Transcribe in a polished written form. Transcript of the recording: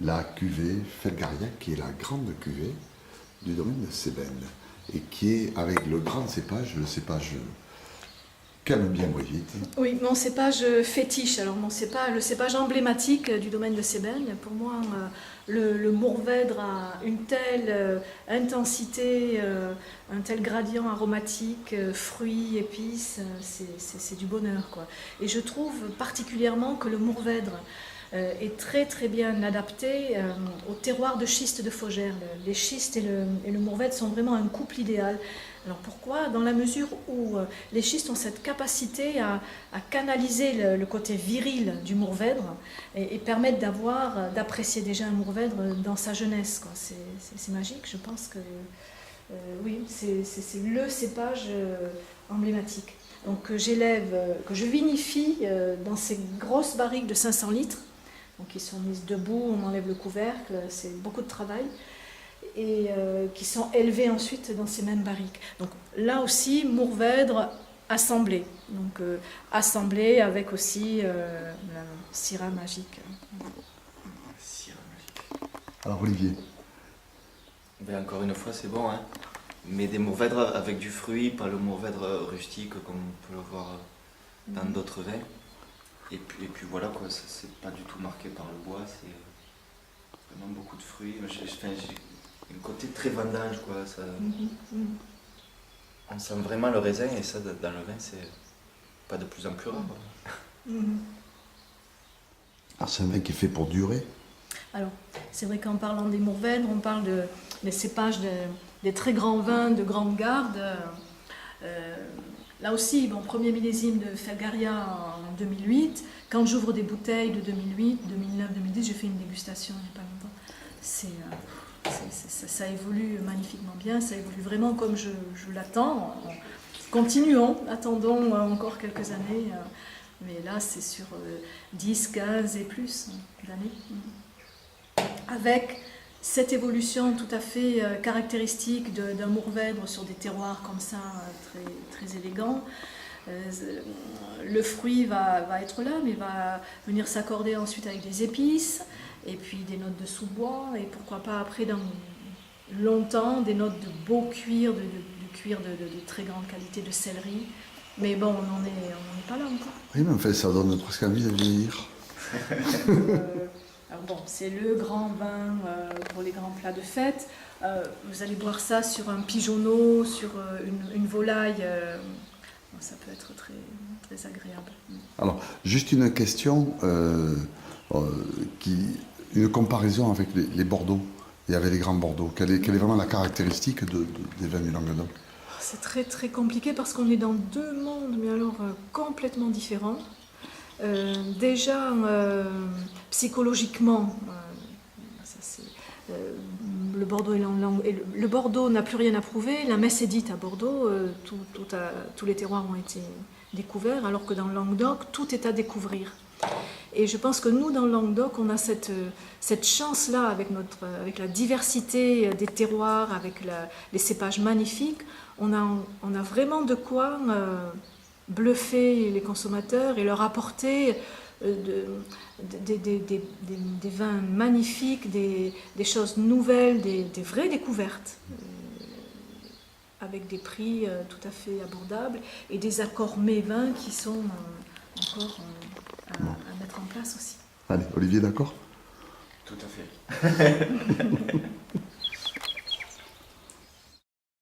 la cuvée Felgaria, qui est la grande cuvée du domaine de Sébène, et qui est avec le grand cépage, le cépage qu'aime bien Brigitte. Oui, mon cépage fétiche, alors le cépage emblématique du domaine de Sébène. Pour moi, le Mourvèdre a une telle intensité, un tel gradient aromatique, fruits, épices, c'est du bonheur, quoi. Et je trouve particulièrement que le Mourvèdre est très très bien adapté au terroir de schiste de Faugères. Les schistes et le Mourvèdre sont vraiment un couple idéal. Alors pourquoi? Dans la mesure où les schistes ont cette capacité à canaliser le côté viril du Mourvèdre et permettent d'apprécier déjà un Mourvèdre dans sa jeunesse, quoi. C'est magique, je pense que oui, c'est le cépage emblématique. Donc que je vinifie dans ces grosses barriques de 500 litres, donc qui sont mises debout, on enlève le couvercle, c'est beaucoup de travail. Et qui sont élevés ensuite dans ces mêmes barriques. Donc là aussi, Mourvèdre assemblé. Donc assemblé avec aussi la Syrah magique. Syrah magique. Alors Olivier. Ben, encore une fois, c'est bon, hein. Mais des Mourvèdres avec du fruit, pas le Mourvèdre rustique comme on peut le voir dans d'autres vins. Et puis voilà, quoi, c'est pas du tout marqué par le bois, c'est vraiment beaucoup de fruits. J'ai un côté très vendange, quoi. Ça, on sent vraiment le raisin, et ça, dans le vin, c'est pas de plus en plus rare. Alors c'est un vin qui est fait pour durer. Alors, c'est vrai qu'en parlant des Mourvèdres, on parle des cépages des très grands vins de grande garde. Là aussi, bon, premier millésime de Felgaria en 2008. Quand j'ouvre des bouteilles de 2008, 2009, 2010, j'ai fait une dégustation il n'y a pas longtemps. Ça évolue magnifiquement bien, ça évolue vraiment comme je l'attends. Continuons, attendons encore quelques années, mais là c'est sur 10, 15 et plus d'années. Avec cette évolution tout à fait caractéristique d'un Mourvèdre sur des terroirs comme ça, très, très élégants. Le fruit va être là, mais va venir s'accorder ensuite avec des épices, et puis des notes de sous-bois, et pourquoi pas après, dans longtemps, des notes de beau cuir, de cuir de très grande qualité, de céleri. Mais bon, on n'en est pas là encore. Oui, mais en fait, ça donne presque envie de vieillir. Alors bon, c'est le grand vin pour les grands plats de fête. Vous allez boire ça sur un pigeonneau, sur une volaille. Ça peut être très, très agréable. Alors, juste une question, une comparaison avec les Bordeaux et avec les grands Bordeaux. Quelle est vraiment la caractéristique des vins du Languedoc? C'est très très compliqué parce qu'on est dans deux mondes, mais alors complètement différents. Déjà, psychologiquement, le Bordeaux le Bordeaux n'a plus rien à prouver. La messe est dite à Bordeaux, tous les terroirs ont été découverts, alors que dans le Languedoc, tout est à découvrir. Et je pense que nous, dans le Languedoc, on a cette chance-là, avec la diversité des terroirs, avec les cépages magnifiques, on a vraiment de quoi bluffer les consommateurs et leur apporter des vins magnifiques, des choses nouvelles, des vraies découvertes, avec des prix tout à fait abordables et des accords mets-vins qui sont encore à mettre en place aussi. Allez, Olivier, d'accord? Tout à fait.